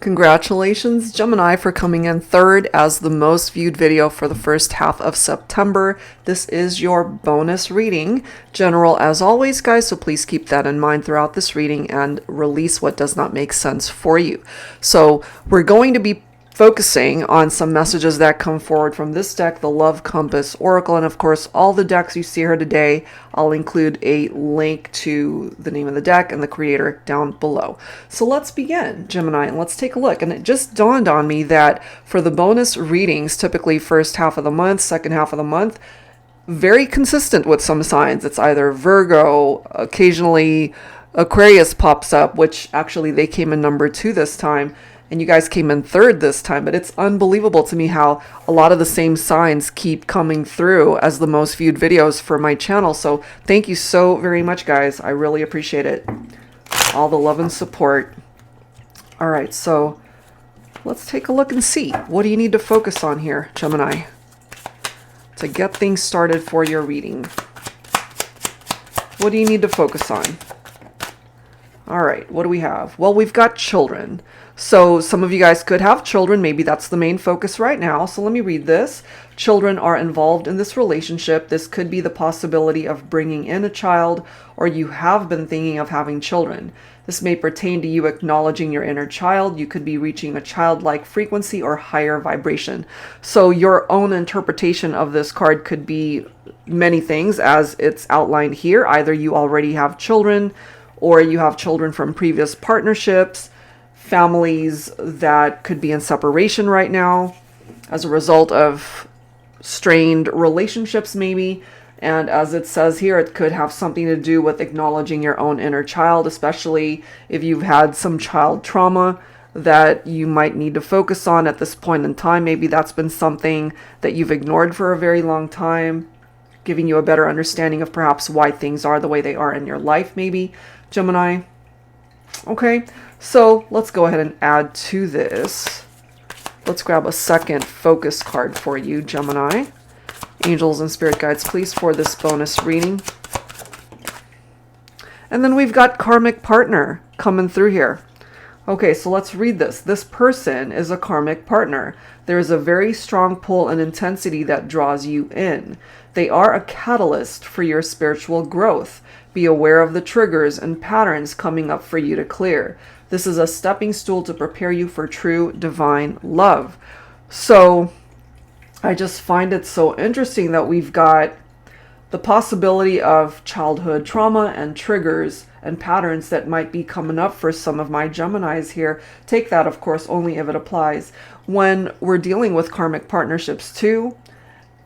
Congratulations, Gemini, for coming in third as the most viewed video for the first half of September. This is your bonus reading. General as always, guys, so please keep that in mind throughout this reading and release what does not make sense for you. So we're going to be focusing on some messages that come forward from this deck, the Love Compass Oracle, and of course all the decks you see here today. I'll include a link to the name of the deck and the creator down below. So let's begin, Gemini, and let's take a look. And it just dawned on me that for the bonus readings, typically first half of the month, second half of the month, very consistent with some signs. It's either Virgo, occasionally Aquarius pops up, which actually they came in number 2 this time. And you guys came in third this time, but it's unbelievable to me how a lot of the same signs keep coming through as the most viewed videos for my channel. So thank you so very much, guys. I really appreciate it. All the love and support. All right, so let's take a look and see. What do you need to focus on here, Gemini, to get things started for your reading? What do you need to focus on? All right, what do we have? Well, we've got children. So some of you guys could have children. Maybe that's the main focus right now. So let me read this. Children are involved in this relationship. This could be the possibility of bringing in a child, or you have been thinking of having children. This may pertain to you acknowledging your inner child. You could be reaching a childlike frequency or higher vibration. So your own interpretation of this card could be many things as it's outlined here. Either you already have children, or you have children from previous partnerships, families that could be in separation right now as a result of strained relationships maybe. And as it says here, it could have something to do with acknowledging your own inner child, especially if you've had some child trauma that you might need to focus on at this point in time. Maybe that's been something that you've ignored for a very long time, giving you a better understanding of perhaps why things are the way they are in your life, maybe, Gemini. Okay, so let's go ahead and add to this. Let's grab a second focus card for you, Gemini. Angels and spirit guides, please, for this bonus reading. And then we've got karmic partner coming through here. Okay, so let's read this. This person is a karmic partner. There is a very strong pull and intensity that draws you in. They are a catalyst for your spiritual growth. Be aware of the triggers and patterns coming up for you to clear. This is a stepping stool to prepare you for true divine love. So I just find it so interesting that we've got the possibility of childhood trauma and triggers and patterns that might be coming up for some of my Geminis here. Take that, of course, only if it applies. When we're dealing with karmic partnerships too,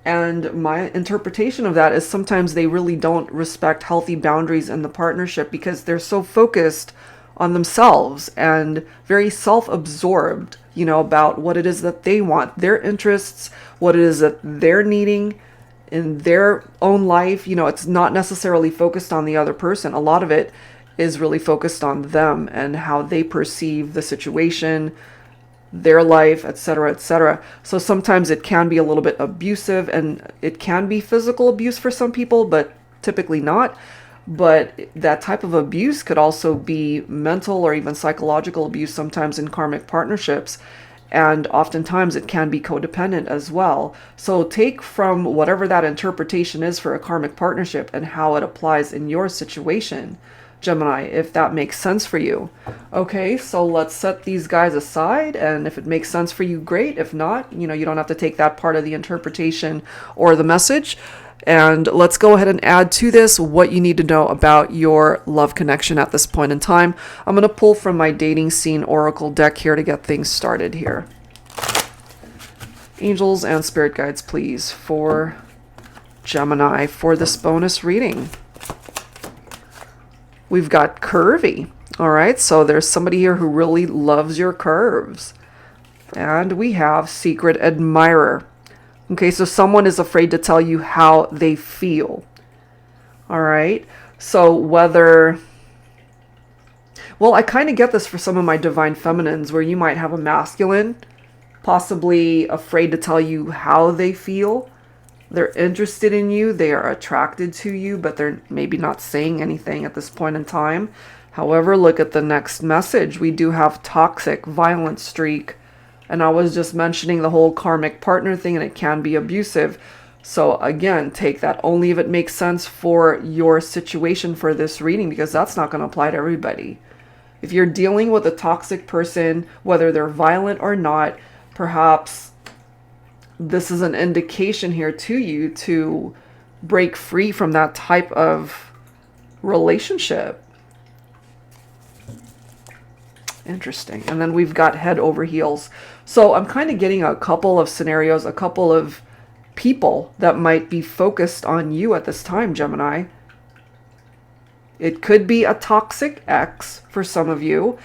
and my interpretation of that is sometimes they really don't respect healthy boundaries in the partnership because they're so focused on themselves and very self-absorbed, you know, about what it is that they want, their interests, what it is that they're needing in their own life. You know, it's not necessarily focused on the other person. A lot of it is really focused on them and how they perceive the situation, their life, etc., etc. So sometimes it can be a little bit abusive, and it can be physical abuse for some people, but typically not. But that type of abuse could also be mental or even psychological abuse sometimes in karmic partnerships. And oftentimes it can be codependent as well. So take from whatever that interpretation is for a karmic partnership and how it applies in your situation, Gemini, if that makes sense for you. Okay, so let's set these guys aside, and if it makes sense for you, great. If not, you know, you don't have to take that part of the interpretation or the message. And let's go ahead and add to this what you need to know about your love connection at this point in time. I'm going to pull from my dating scene oracle deck here to get things started here. Angels and spirit guides, please, for Gemini for this bonus reading. We've got curvy. All right, so there's somebody here who really loves your curves. And we have secret admirer. Okay, so someone is afraid to tell you how they feel. All right, so whether... Well, I kind of get this for some of my divine feminines, where you might have a masculine possibly afraid to tell you how they feel. They're interested in you, they are attracted to you, but they're maybe not saying anything at this point in time. However, look at the next message. We do have toxic, violent streak. And I was just mentioning the whole karmic partner thing, and it can be abusive. So again, take that only if it makes sense for your situation for this reading, because that's not going to apply to everybody. If you're dealing with a toxic person, whether they're violent or not, perhaps this is an indication here to you to break free from that type of relationship. Interesting. And then we've got head over heels. So I'm kind of getting a couple of scenarios, a couple of people that might be focused on you at this time, Gemini. It could be a toxic ex for some of you.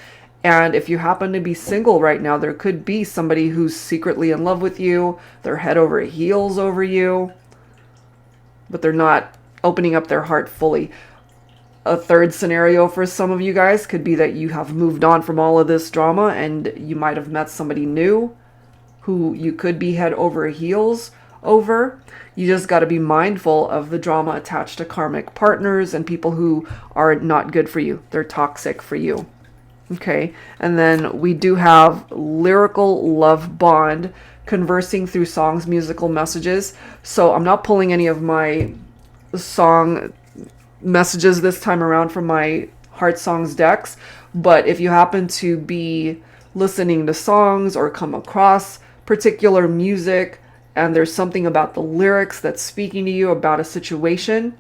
And if you happen to be single right now, there could be somebody who's secretly in love with you. They're head over heels over you, but they're not opening up their heart fully. A third scenario for some of you guys could be that you have moved on from all of this drama and you might have met somebody new who you could be head over heels over. You just got to be mindful of the drama attached to karmic partners and people who are not good for you. They're toxic for you. Okay. And then we do have lyrical love bond, conversing through songs, musical messages. So I'm not pulling any of my song messages this time around from my Heart Songs decks, but if you happen to be listening to songs or come across particular music and there's something about the lyrics that's speaking to you about a situation,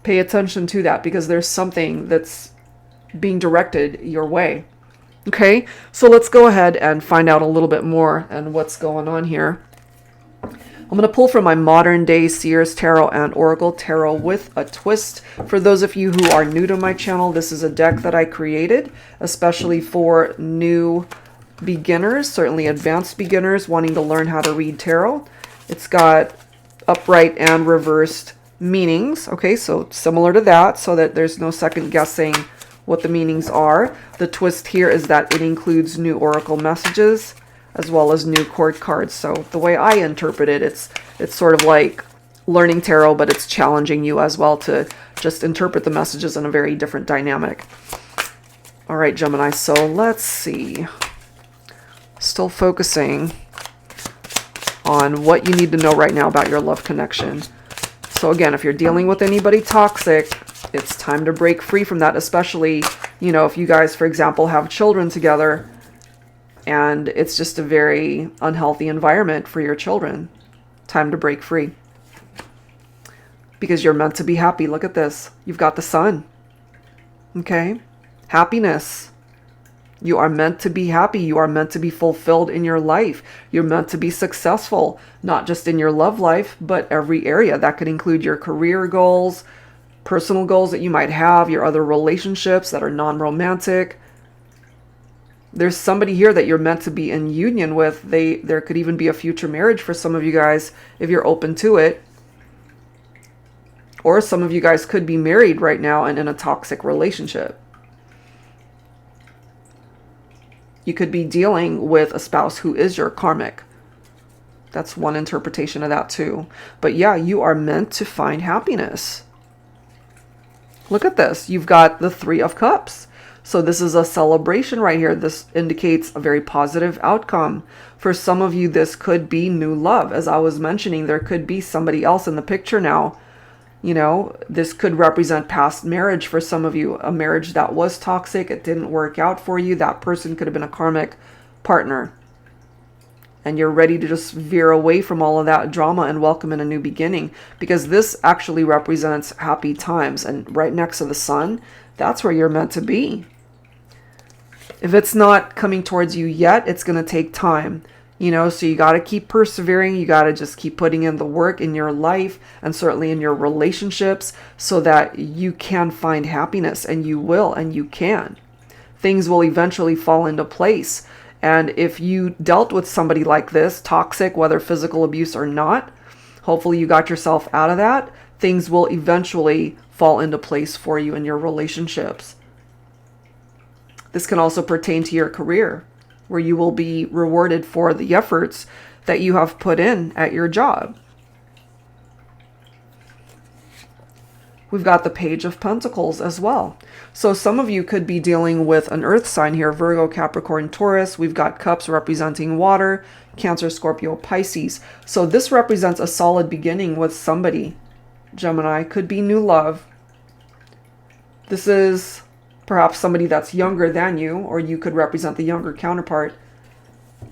pay attention to that, because there's something that's being directed your way. Okay, so let's go ahead and find out a little bit more and what's going on here. I'm going to pull from my Modern Day Seers Tarot and Oracle Tarot with a twist. For those of you who are new to my channel, this is a deck that I created especially for new beginners, certainly advanced beginners wanting to learn how to read tarot. It's got upright and reversed meanings. Okay, so similar to that, so that there's no second guessing what the meanings are. The twist here is that it includes new oracle messages as well as new court cards. So the way I interpret it, it's sort of like learning tarot, but it's challenging you as well to just interpret the messages in a very different dynamic. All right, Gemini, so let's see. Still focusing on what you need to know right now about your love connection. So again, if you're dealing with anybody toxic, it's time to break free from that, especially, you know, if you guys, for example, have children together and it's just a very unhealthy environment for your children. Time to break free. Because you're meant to be happy. Look at this. You've got the sun. Okay? Happiness. You are meant to be happy. You are meant to be fulfilled in your life. You're meant to be successful, not just in your love life, but every area. That could include your career goals, personal goals that you might have, your other relationships that are non-romantic. There's somebody here that you're meant to be in union with. There could even be a future marriage for some of you guys if you're open to it. Or some of you guys could be married right now and in a toxic relationship. You could be dealing with a spouse who is your karmic. That's one interpretation of that too. But yeah, you are meant to find happiness. Look at this. You've got the Three of Cups. So this is a celebration right here. This indicates a very positive outcome. For some of you, this could be new love. As I was mentioning, there could be somebody else in the picture now. You know, this could represent past marriage for some of you. A marriage that was toxic. It didn't work out for you. That person could have been a karmic partner. And you're ready to just veer away from all of that drama and welcome in a new beginning. Because this actually represents happy times. And right next to the sun, that's where you're meant to be. If it's not coming towards you yet, it's going to take time. You know, so you got to keep persevering. You got to just keep putting in the work in your life and certainly in your relationships so that you can find happiness, and you will, and you can. Things will eventually fall into place. And if you dealt with somebody like this, toxic, whether physical abuse or not, hopefully you got yourself out of that. Things will eventually fall into place for you in your relationships. This can also pertain to your career, where you will be rewarded for the efforts that you have put in at your job. we've got the Page of Pentacles as well. So some of you could be dealing with an earth sign here, Virgo, Capricorn, Taurus. We've got cups representing water, Cancer, Scorpio, Pisces. So this represents a solid beginning with somebody. Gemini, could be new love. This is perhaps somebody that's younger than you, or you could represent the younger counterpart,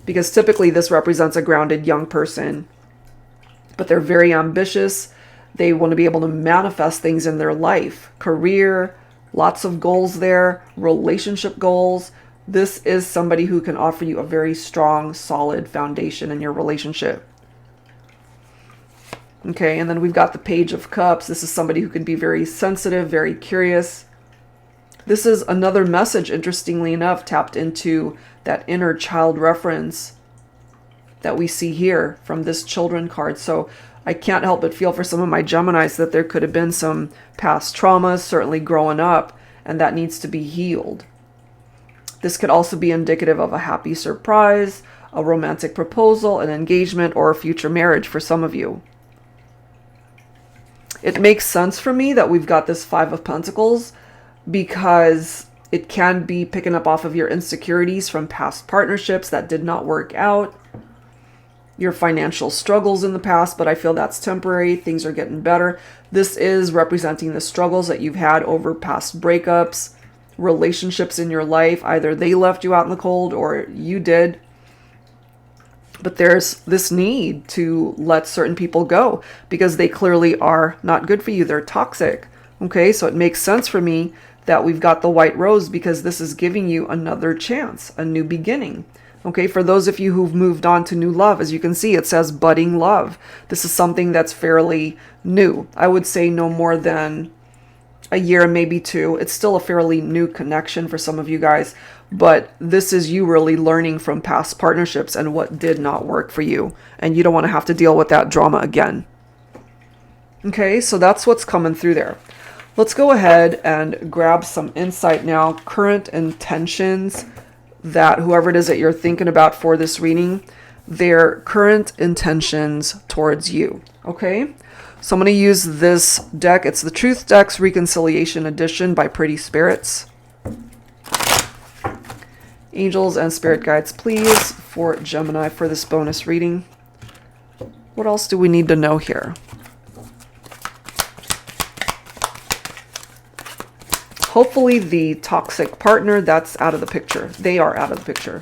because typically this represents a grounded young person, but they're very ambitious. They want to be able to manifest things in their life, career, lots of goals there, relationship goals. This is somebody who can offer you a very strong, solid foundation in your relationship. Okay, and then we've got the Page of Cups. This is somebody who can be very sensitive, very curious. This is another message, interestingly enough, tapped into that inner child reference that we see here from this children card. So I can't help but feel for some of my Geminis that there could have been some past traumas, certainly growing up, and that needs to be healed. This could also be indicative of a happy surprise, a romantic proposal, an engagement, or a future marriage for some of you. It makes sense for me that we've got this Five of Pentacles, because it can be picking up off of your insecurities from past partnerships that did not work out, your financial struggles in the past, but I feel that's temporary. Things are getting better. This is representing the struggles that you've had over past breakups, relationships in your life. Either they left you out in the cold or you did. But there's this need to let certain people go because they clearly are not good for you. They're toxic. Okay, so it makes sense for me that we've got the White Rose, because this is giving you another chance, a new beginning. Okay, for those of you who've moved on to new love, as you can see, it says budding love. This is something that's fairly new. I would say no more than a year, maybe two. It's still a fairly new connection for some of you guys, but this is you really learning from past partnerships and what did not work for you, and you don't want to have to deal with that drama again. Okay, so that's what's coming through there. Let's go ahead and grab some insight now. Current intentions that whoever it is that you're thinking about for this reading, their current intentions towards you. Okay, so I'm going to use this deck. It's the Truth Deck's Reconciliation Edition by Pretty Spirits. Angels and spirit guides, please, for Gemini for this bonus reading. What else do we need to know here? Hopefully the toxic partner, that's out of the picture. They are out of the picture.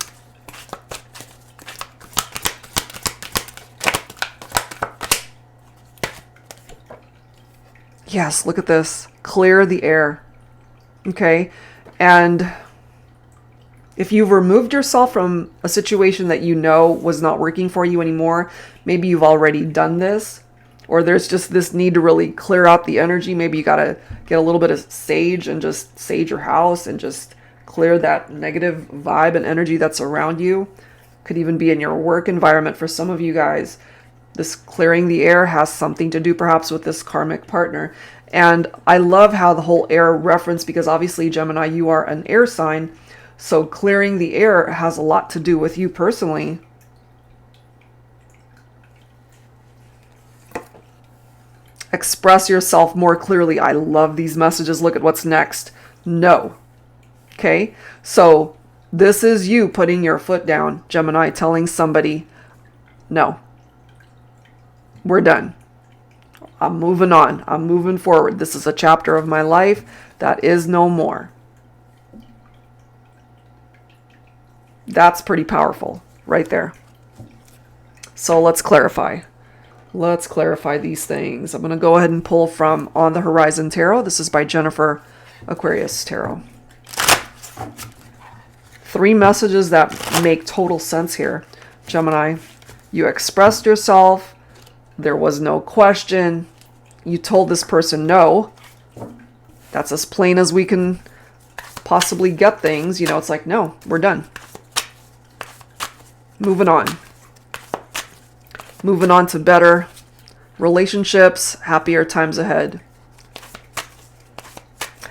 Yes, look at this. Clear the air. Okay, and if you've removed yourself from a situation that you know was not working for you anymore, maybe you've already done this, or there's just this need to really clear out the energy. Maybe you got to get a little bit of sage and just sage your house and just clear that negative vibe and energy that's around you. Could even be in your work environment for some of you guys. This clearing the air has something to do perhaps with this karmic partner. And I love how the whole air reference, because obviously Gemini, you are an air sign. So clearing the air has a lot to do with you personally. Express yourself more clearly. I love these messages. Look at what's next. No. Okay, so this is you putting your foot down, Gemini, telling somebody, no, we're done. I'm moving on. I'm moving forward. This is a chapter of my life that is no more. That's pretty powerful right there. So let's clarify. Let's clarify these things. I'm going to go ahead and pull from On the Horizon Tarot. This is by Jennifer Aquarius Tarot. 3 messages that make total sense here. Gemini, you expressed yourself. There was no question. You told this person no. That's as plain as we can possibly get things. You know, it's like, no, we're done. Moving on. Moving on to better relationships, happier times ahead.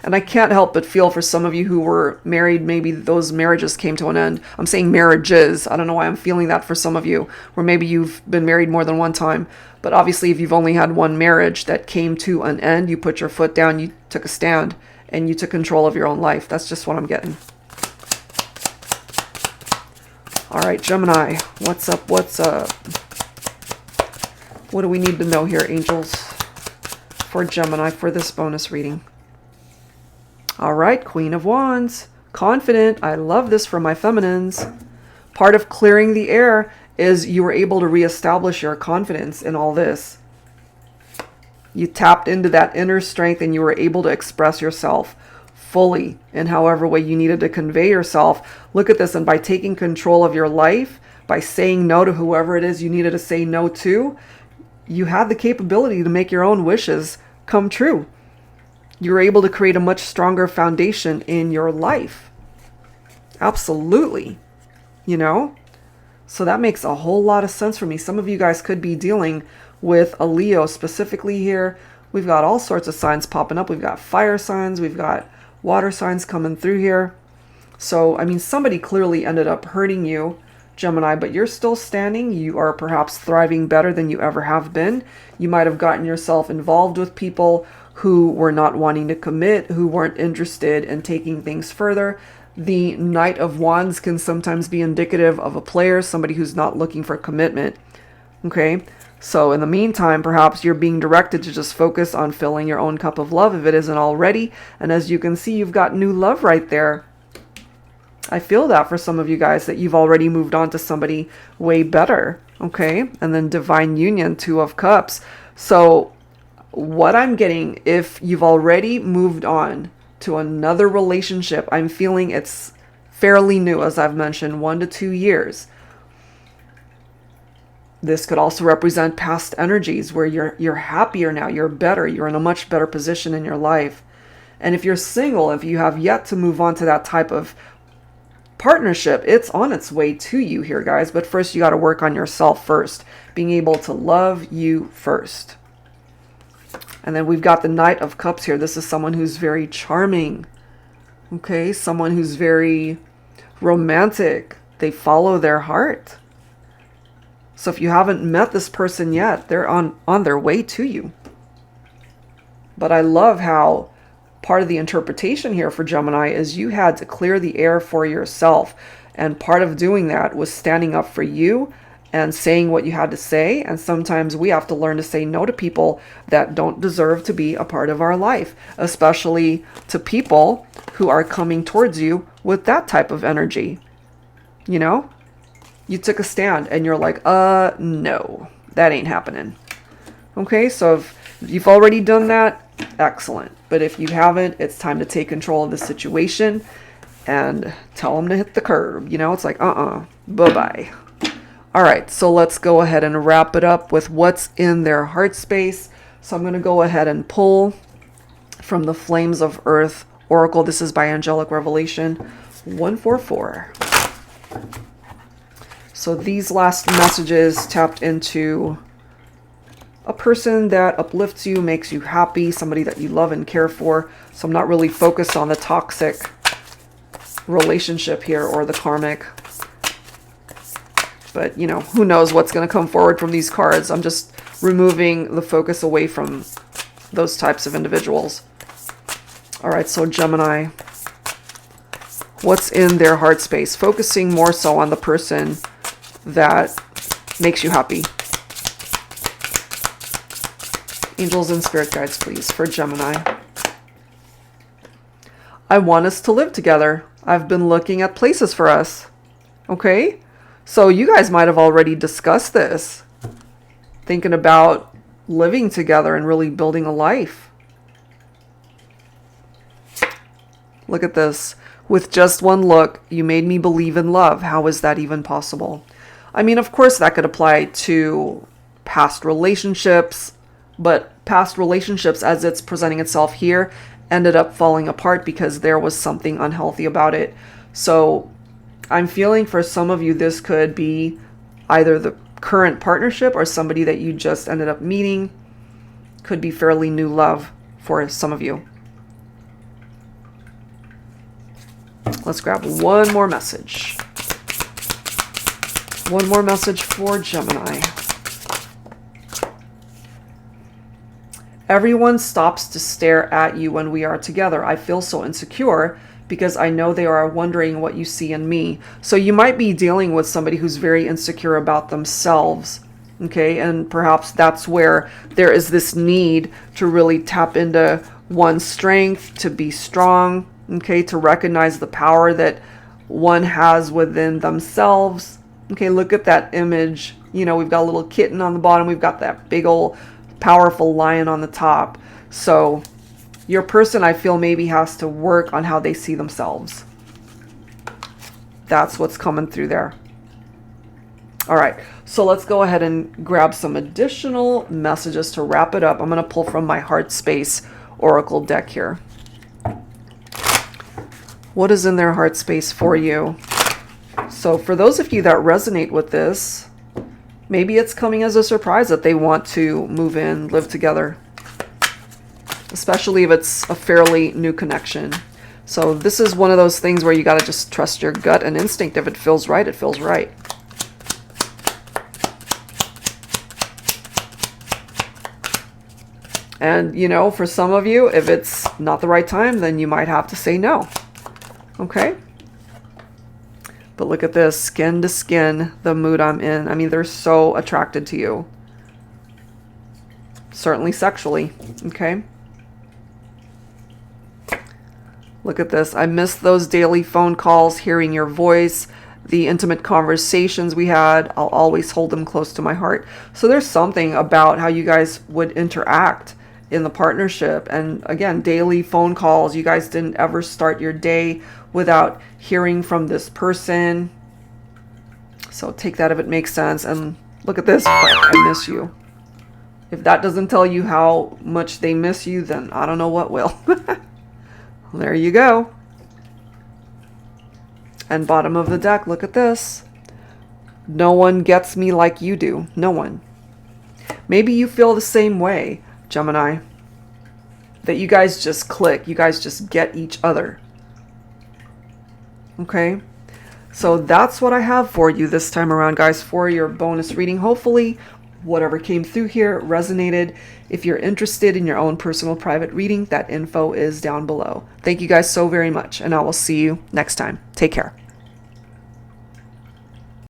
And I can't help but feel for some of you who were married, maybe those marriages came to an end. I'm saying marriages. I don't know why I'm feeling that for some of you, or maybe you've been married more than one time. But obviously, if you've only had one marriage that came to an end, you put your foot down, you took a stand, and you took control of your own life. That's just what I'm getting. All right, Gemini, what's up? What's up? What do we need to know here, angels, for Gemini for this bonus reading? All right, Queen of Wands, confident. I love this for my feminines. Part of clearing the air is you were able to reestablish your confidence in all this. You tapped into that inner strength and you were able to express yourself fully in however way you needed to convey yourself. Look at this, and by taking control of your life, by saying no to whoever it is you needed to say no to, you had the capability to make your own wishes come true. You were able to create a much stronger foundation in your life. Absolutely. You know? So that makes a whole lot of sense for me. Some of you guys could be dealing with a Leo specifically here. We've got all sorts of signs popping up. We've got fire signs. We've got water signs coming through here. So, I mean, somebody clearly ended up hurting you, Gemini, but you're still standing. You are perhaps thriving better than you ever have been. You might have gotten yourself involved with people who were not wanting to commit, who weren't interested in taking things further. The Knight of Wands can sometimes be indicative of a player, somebody who's not looking for commitment. Okay, so in the meantime, perhaps you're being directed to just focus on filling your own cup of love if it isn't already. And as you can see, you've got new love right there. I feel that for some of you guys, that you've already moved on to somebody way better. Okay, and then divine union, Two of Cups. So what I'm getting, if you've already moved on to another relationship, I'm feeling it's fairly new, as I've mentioned, 1 to 2 years. This could also represent past energies where you're happier now, you're better, you're in a much better position in your life. And if you're single, if you have yet to move on to that type of partnership, it's on its way to you here, guys. But first, you got to work on yourself first, being able to love you first. And then we've got the Knight of Cups here. This is someone who's very charming. Okay, someone who's very romantic. They follow their heart. So if you haven't met this person yet, they're on their way to you. But I love how part of the interpretation here for Gemini is you had to clear the air for yourself. And part of doing that was standing up for you and saying what you had to say. And sometimes we have to learn to say no to people that don't deserve to be a part of our life, especially to people who are coming towards you with that type of energy. You know, you took a stand and you're like, no, that ain't happening. Okay, so if you've already done that, excellent. But if you haven't, it's time to take control of the situation and tell them to hit the curb. You know, it's like, bye-bye. All right, so let's go ahead and wrap it up with what's in their heart space. So I'm going to go ahead and pull from the Flames of Earth Oracle. This is by Angelic Revelation 144. So these last messages tapped into a person that uplifts you, makes you happy, somebody that you love and care for. So I'm not really focused on the toxic relationship here or the karmic. But, you know, who knows what's going to come forward from these cards. I'm just removing the focus away from those types of individuals. All right, so Gemini, what's in their heart space? Focusing more so on the person that makes you happy. Angels and spirit guides, please, for Gemini. I want us to live together. I've been looking at places for us. Okay? So you guys might have already discussed this. Thinking about living together and really building a life. Look at this. With just one look, you made me believe in love. How is that even possible? I mean, of course that could apply to past relationships, but past relationships as it's presenting itself here ended up falling apart because there was something unhealthy about it. So I'm feeling for some of you this could be either the current partnership or somebody that you just ended up meeting. Could be fairly new love for some of you. Let's grab one more message. One more message for Gemini. Everyone stops to stare at you when we are together. I feel so insecure because I know they are wondering what you see in me. So you might be dealing with somebody who's very insecure about themselves. Okay, and perhaps that's where there is this need to really tap into one's strength, to be strong, okay, to recognize the power that one has within themselves. Okay, look at that image. You know, we've got a little kitten on the bottom. We've got that big old powerful lion on the top. So your person, I feel, maybe has to work on how they see themselves. That's what's coming through there. All right, so let's go ahead and grab some additional messages to wrap it up. I'm going to pull from my Heart Space Oracle deck here. What is in their heart space for you? So for those of you that resonate with this, maybe it's coming as a surprise that they want to move in, live together, especially if it's a fairly new connection. So this is one of those things where you got to just trust your gut and instinct. If it feels right, it feels right. And, you know, for some of you, if it's not the right time, then you might have to say no. Okay? But look at this, skin to skin, the mood I'm in. I mean, they're so attracted to you. Certainly sexually, okay? Look at this. I miss those daily phone calls, hearing your voice, the intimate conversations we had. I'll always hold them close to my heart. So there's something about how you guys would interact in the partnership. And again, daily phone calls. You guys didn't ever start your day without hearing from this person. So take that if it makes sense. And look at this. I miss you. If that doesn't tell you how much they miss you, then I don't know what will. There you go. And bottom of the deck, look at this. No one gets me like you do. No one. Maybe you feel the same way, Gemini. That you guys just click. You guys just get each other. Okay? So that's what I have for you this time around, guys, for your bonus reading. Hopefully, whatever came through here resonated. If you're interested in your own personal private reading, that info is down below. Thank you guys so very much, and I will see you next time. Take care.